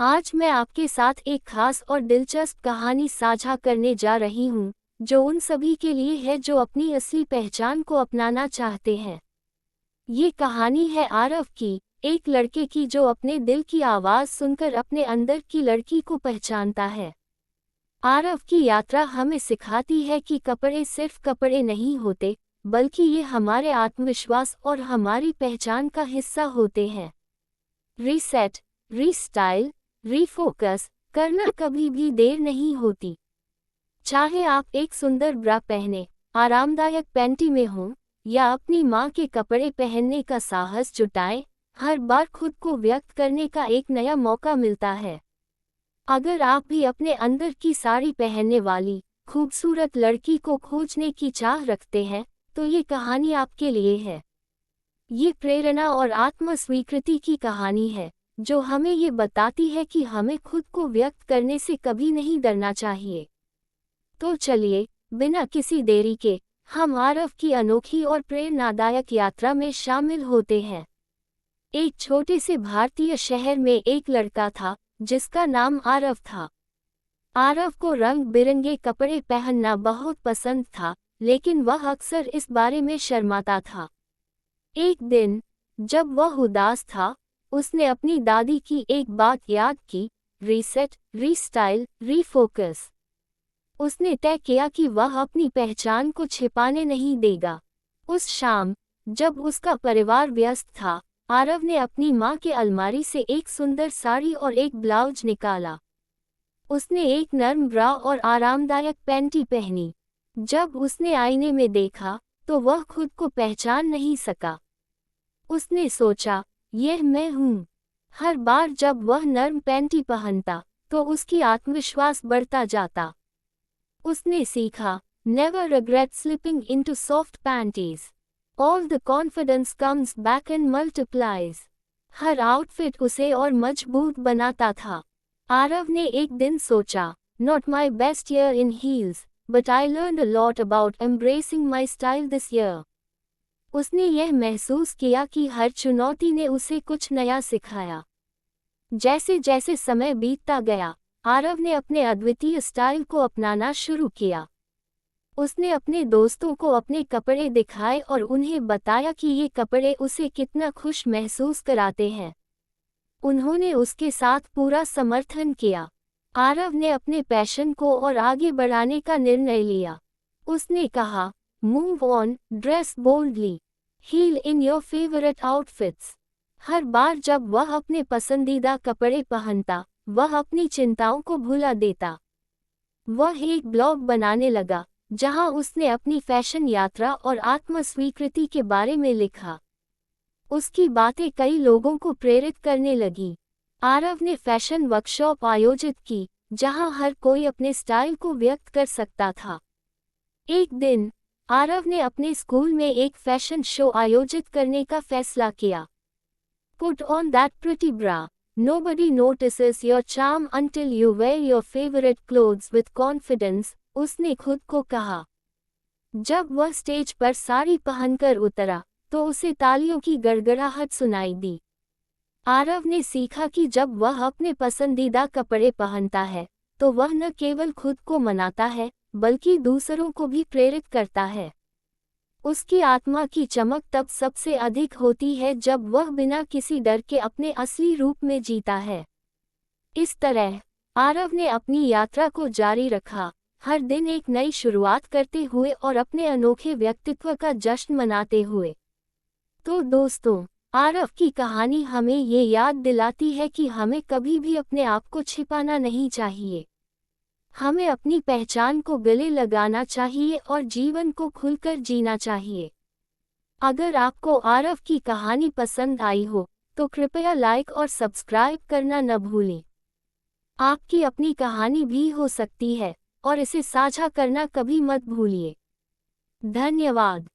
आज मैं आपके साथ एक खास और दिलचस्प कहानी साझा करने जा रही हूँ, जो उन सभी के लिए है जो अपनी असली पहचान को अपनाना चाहते हैं। ये कहानी है आरव की, एक लड़के की जो अपने दिल की आवाज़ सुनकर अपने अंदर की लड़की को पहचानता है। आरव की यात्रा हमें सिखाती है कि कपड़े सिर्फ कपड़े नहीं होते, बल्कि ये हमारे आत्मविश्वास और हमारी पहचान का हिस्सा होते हैं। रीसेट, रीस्टाइल, रीफोकस करना कभी भी देर नहीं होती। चाहे आप एक सुंदर ब्रा पहने, आरामदायक पैंटी में हों, या अपनी माँ के कपड़े पहनने का साहस जुटाएं, हर बार खुद को व्यक्त करने का एक नया मौका मिलता है। अगर आप भी अपने अंदर की साड़ी पहनने वाली खूबसूरत लड़की को खोजने की चाह रखते हैं, तो ये कहानी आपके लिए है। ये प्रेरणा और आत्म स्वीकृति की कहानी है, जो हमें ये बताती है कि हमें खुद को व्यक्त करने से कभी नहीं डरना चाहिए। तो चलिए, बिना किसी देरी के, हम आरव की अनोखी और प्रेरणादायक यात्रा में शामिल होते हैं। एक छोटे से भारतीय शहर में एक लड़का था, जिसका नाम आरव था। आरव को रंग बिरंगे कपड़े पहनना बहुत पसंद था, लेकिन वह अक्सर इस बारे में शर्माता था। एक दिन, जब वह उदास था, उसने अपनी दादी की एक बात याद की, रीसेट, रीस्टाइल, रीफोकस। उसने तय किया कि वह अपनी पहचान को छिपाने नहीं देगा। उस शाम, जब उसका परिवार व्यस्त था, आरव ने अपनी माँ के अलमारी से एक सुंदर साड़ी और एक ब्लाउज निकाला। उसने एक नर्म ब्रा और आरामदायक पैंटी पहनी। जब उसने आईने में देखा, तो वह खुद को पहचान नहीं सका। उसने सोचा, यह मैं हूँ। हर बार जब वह नर्म पैंटी पहनता, तो उसकी आत्मविश्वास बढ़ता जाता। उसने सीखा, never regret slipping into soft panties. All the confidence comes back and multiplies. हर आउटफिट उसे और मजबूत बनाता था। आरव ने एक दिन सोचा, not my best year in heels, but I learned a lot about embracing my style this year. उसने यह महसूस किया कि हर चुनौती ने उसे कुछ नया सिखाया। जैसे जैसे समय बीतता गया, आरव ने अपने अद्वितीय स्टाइल को अपनाना शुरू किया। उसने अपने दोस्तों को अपने कपड़े दिखाए और उन्हें बताया कि ये कपड़े उसे कितना खुश महसूस कराते हैं। उन्होंने उसके साथ पूरा समर्थन किया। आरव ने अपने पैशन को और आगे बढ़ाने का निर्णय लिया। उसने कहा, move on, dress boldly, heal in your favourite outfits. हर बार जब वह अपने पसंदीदा कपड़े पहनता, वह अपनी चिंताओं को भुला देता। वह एक ब्लॉग बनाने लगा, जहां उसने अपनी फैशन यात्रा और आत्म स्वीकृति के बारे में लिखा। उसकी बातें कई लोगों को प्रेरित करने लगी। आरव ने फैशन वर्कशॉप आयोजित की, जहां हर कोई अपने स्टाइल को व्यक्त कर सकता था। एक दिन, आरव ने अपने स्कूल में एक फैशन शो आयोजित करने का फैसला किया। Put on that pretty bra. Nobody notices your charm until you wear your favorite clothes with confidence, उसने खुद को कहा। जब वह स्टेज पर साड़ी पहनकर उतरा, तो उसे तालियों की गड़गड़ाहट सुनाई दी। आरव ने सीखा कि जब वह अपने पसंदीदा कपड़े पहनता है, तो वह न केवल खुद को मनाता है, बल्कि दूसरों को भी प्रेरित करता है। उसकी आत्मा की चमक तब सबसे अधिक होती है जब वह बिना किसी डर के अपने असली रूप में जीता है। इस तरह, आरव ने अपनी यात्रा को जारी रखा, हर दिन एक नई शुरुआत करते हुए और अपने अनोखे व्यक्तित्व का जश्न मनाते हुए। तो दोस्तों, आरव की कहानी हमें ये याद दिलाती है कि हमें कभी भी अपने आप को छिपाना नहीं चाहिए। हमें अपनी पहचान को गले लगाना चाहिए और जीवन को खुलकर जीना चाहिए। अगर आपको आरव की कहानी पसंद आई हो, तो कृपया लाइक और सब्सक्राइब करना न भूलें। आपकी अपनी कहानी भी हो सकती है, और इसे साझा करना कभी मत भूलिए। धन्यवाद।